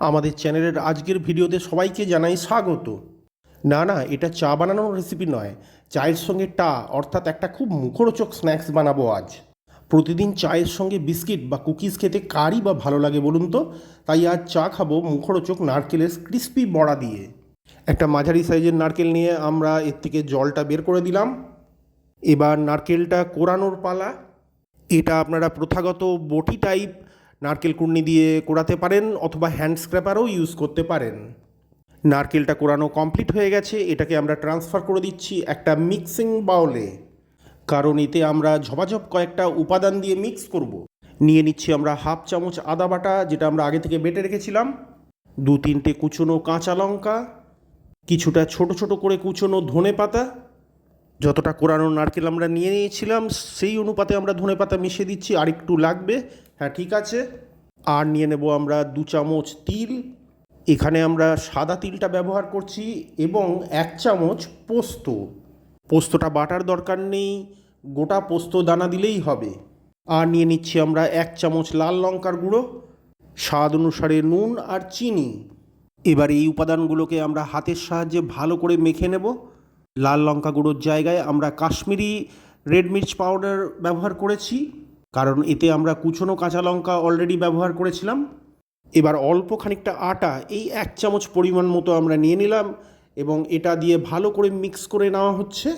আমাদের চ্যানেলের আজকের ভিডিওতে সবাইকে জানাই স্বাগত। না, এটা চা বানানোর রেসিপি নয়, চায়ের সঙ্গে অর্থাৎ একটা খুব মুখরোচক স্ন্যাক্স বানাবো আজ। প্রতিদিন চায়ের সঙ্গে বিস্কিট বা কুকিজ খেতে কারই বা ভালো লাগে বলুন তো? তাই আজ চা খাবো মুখরোচক নারকেলের ক্রিস্পি বড়া দিয়ে। একটা মাঝারি সাইজের নারকেল নিয়ে আমরা এর থেকে জলটা বের করে দিলাম। এবার নারকেলটা কোরানোর পালা। এটা আপনারা প্রথাগত বটি টাইপ নারকেল কুড়নি দিয়ে কোড়াতে পারেন অথবা হ্যান্ড স্ক্র্যাপারও ইউজ করতে পারেন। নারকেলটা কোড়ানো কমপ্লিট হয়ে গেছে, এটাকে আমরা ট্রান্সফার করে দিচ্ছি একটা মিক্সিং বাউলে, কারণ এতে আমরা ঝপাঝপ কয়েকটা উপাদান দিয়ে মিক্স করব। নিয়ে নিচ্ছি আমরা হাফ চামচ আদা বাটা, যেটা আমরা আগে থেকে বেটে রেখেছিলাম, 2-3টে কুচনো কাঁচা লঙ্কা, কিছুটা ছোট ছোট করে কুচনো ধনে পাতা। যতটা কোরানো নারকেল আমরা নিয়ে নিয়েছিলাম সেই অনুপাতে আমরা ধনে পাতা মিশিয়ে দিচ্ছি, আর একটু লাগবে, হ্যাঁ ঠিক আছে। আর নিয়ে নেব আমরা 2 চামচ তিল, এখানে আমরা সাদা তিলটা ব্যবহার করছি, এবং 1 চামচ পোস্ত। পোস্তটা বাটার দরকার নেই, গোটা পোস্ত দানা দিলেই হবে। আর নিয়ে নিচ্ছি আমরা 1 চামচ লাল লঙ্কার গুঁড়ো, স্বাদ অনুসারে নুন আর চিনি। এবার এই উপাদানগুলোকে আমরা হাতের সাহায্যে ভালো করে মেখে নেব। লাল লঙ্কা গুঁড়োর জায়গায় আমরা কাশ্মীরি রেড মির্চ পাউডার ব্যবহার করেছি, কারণ এতে আমরা কুচনো কাঁচা লঙ্কা অলরেডি ব্যবহার করেছিলাম। এবার অল্প খানিকটা আটা, এই 1 চামচ পরিমাণ মতো আমরা নিয়ে নিলাম, এবং এটা দিয়ে ভালো করে মিক্স করে নেওয়া হচ্ছে।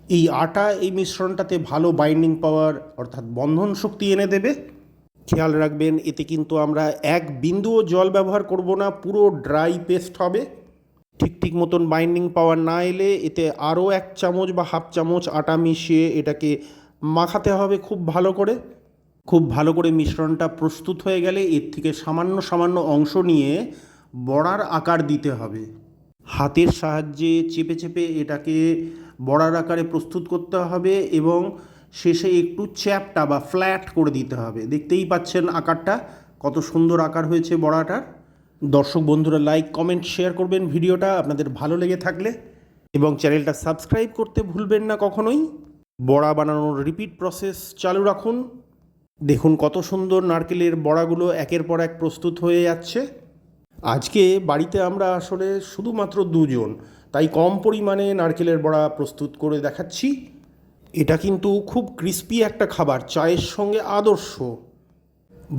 এই আটা এই মিশ্রণটাতে ভালো বাইন্ডিং পাওয়ার অর্থাৎ বন্ধন শক্তি এনে দেবে। খেয়াল রাখবেন, এতে কিন্তু আমরা 1 বিন্দুও জল ব্যবহার করব না, পুরো ড্রাই পেস্ট হবে। ঠিক মতন বাইন্ডিং পাওয়ার না এলে এতে আরও 1 চামচ বা হাফ চামচ আটা মিশিয়ে এটাকে মাখাতে হবে খুব ভালো করে। খুব ভালো করে মিশ্রণটা প্রস্তুত হয়ে গেলে এর থেকে সামান্য অংশ নিয়ে বড়ার আকার দিতে হবে। হাতের সাহায্যে চেপে চেপে এটাকে বড়ার আকারে প্রস্তুত করতে হবে, এবং শেষে একটু চ্যাপ্টা বা ফ্ল্যাট করে দিতে হবে। দেখতেই পাচ্ছেন আকারটা, কত সুন্দর আকার হয়েছে বড়াটার। দর্শক বন্ধুরা লাইক কমেন্ট শেয়ার করবেন ভিডিওটা আপনাদের ভালো লেগে থাকলে, এবং চ্যানেলটা সাবস্ক্রাইব করতে ভুলবেন না কখনোই। বড়া বানানোর রিপিট প্রসেস চালু রাখুন। দেখুন কত সুন্দর নারকেলের বড়াগুলো একের পর এক প্রস্তুত হয়ে যাচ্ছে। আজকে বাড়িতে আমরা আসলে শুধুমাত্র 2 জন, তাই কম পরিমাণে নারকেলের বড়া প্রস্তুত করে দেখাচ্ছি। এটা কিন্তু খুব ক্রিস্পি একটা খাবার, চায়ের সঙ্গে আদর্শ।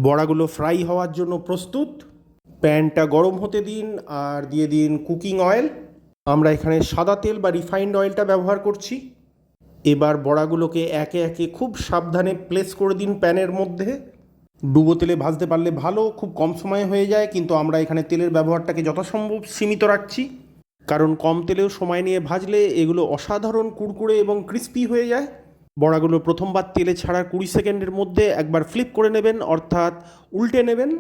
বড়াগুলো ফ্রাই হওয়ার জন্য প্রস্তুত। প্যানটা গরম হতে দিন, আর দিয়ে দিন কুকিং অয়েল। আমরা এখানে সাদা তেল বা রিফাইন্ড অয়েলটা ব্যবহার করছি। এবার বড়াগুলোকে একে একে খুব সাবধানে প্লেস করে দিন প্যানের মধ্যে। ডুবো তেলে ভাজতে পারলে ভালো, খুব কম সময়ে হয়ে যায়, কিন্তু আমরা এখানে তেলের ব্যবহারটাকে যথাসম্ভব সীমিত রাখছি, কারণ কম তেলেও সময় নিয়ে ভাজলে এগুলো অসাধারণ কুড়কুড়ে এবং ক্রিস্পি হয়ে যায়। বড়াগুলো প্রথমবার তেলে ছাড়ার 20 সেকেন্ডের মধ্যে একবার ফ্লিপ করে নেবেন, অর্থাৎ উল্টে নেবেন।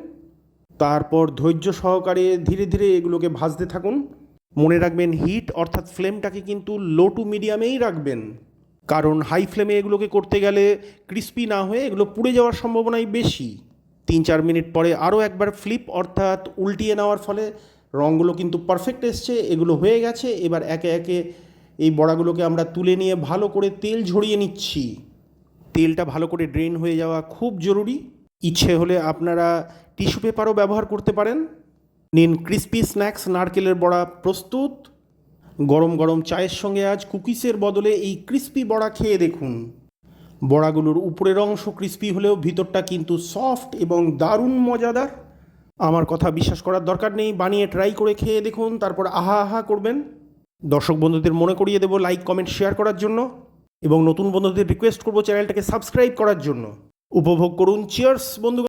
তারপর ধৈর্য সহকারে ধীরে ধীরে এগুলোকে ভাজতে থাকুন। মনে রাখবেন হিট অর্থাৎ ফ্লেমটাকে কিন্তু লো টু মিডিয়ামেই রাখবেন, কারণ হাই ফ্লেমে এগুলোকে করতে গেলে ক্রিস্পি না হয়ে এগুলো পুড়ে যাওয়ার সম্ভাবনাই বেশি। 3-4 মিনিট পরে আরও একবার ফ্লিপ অর্থাৎ উল্টিয়ে নেওয়ার ফলে রঙগুলো কিন্তু পারফেক্ট এসছে, এগুলো হয়ে গেছে। এবার একে একে এই বড়াগুলোকে আমরা তুলে নিয়ে ভালো করে তেল ঝরিয়ে নিচ্ছি। তেলটা ভালো করে ড্রেন হয়ে যাওয়া খুব জরুরি। ইচ্ছে হলে আপনারা টিস্যু পেপারও ব্যবহার করতে পারেন। নিন, ক্রিস্পি স্ন্যাক্স নারকেলের বড়া প্রস্তুত। গরম গরম চায়ের সঙ্গে আজ কুকিজের বদলে এই ক্রিস্পি বড়া খেয়ে দেখুন। বড়াগুলোর উপরের অংশ ক্রিস্পি হলেও ভিতরটা কিন্তু সফট এবং দারুণ মজাদার। আমার কথা বিশ্বাস করার দরকার নেই, বানিয়ে ট্রাই করে খেয়ে দেখুন, তারপর আহা আহা করবেন। দর্শক বন্ধুদের মনে করিয়ে দেবো লাইক কমেন্ট শেয়ার করার জন্য, এবং নতুন বন্ধুদের রিকোয়েস্ট করবো চ্যানেলটাকে সাবস্ক্রাইব করার জন্য। উপভোগ করুন। চিয়ার্স বন্ধু।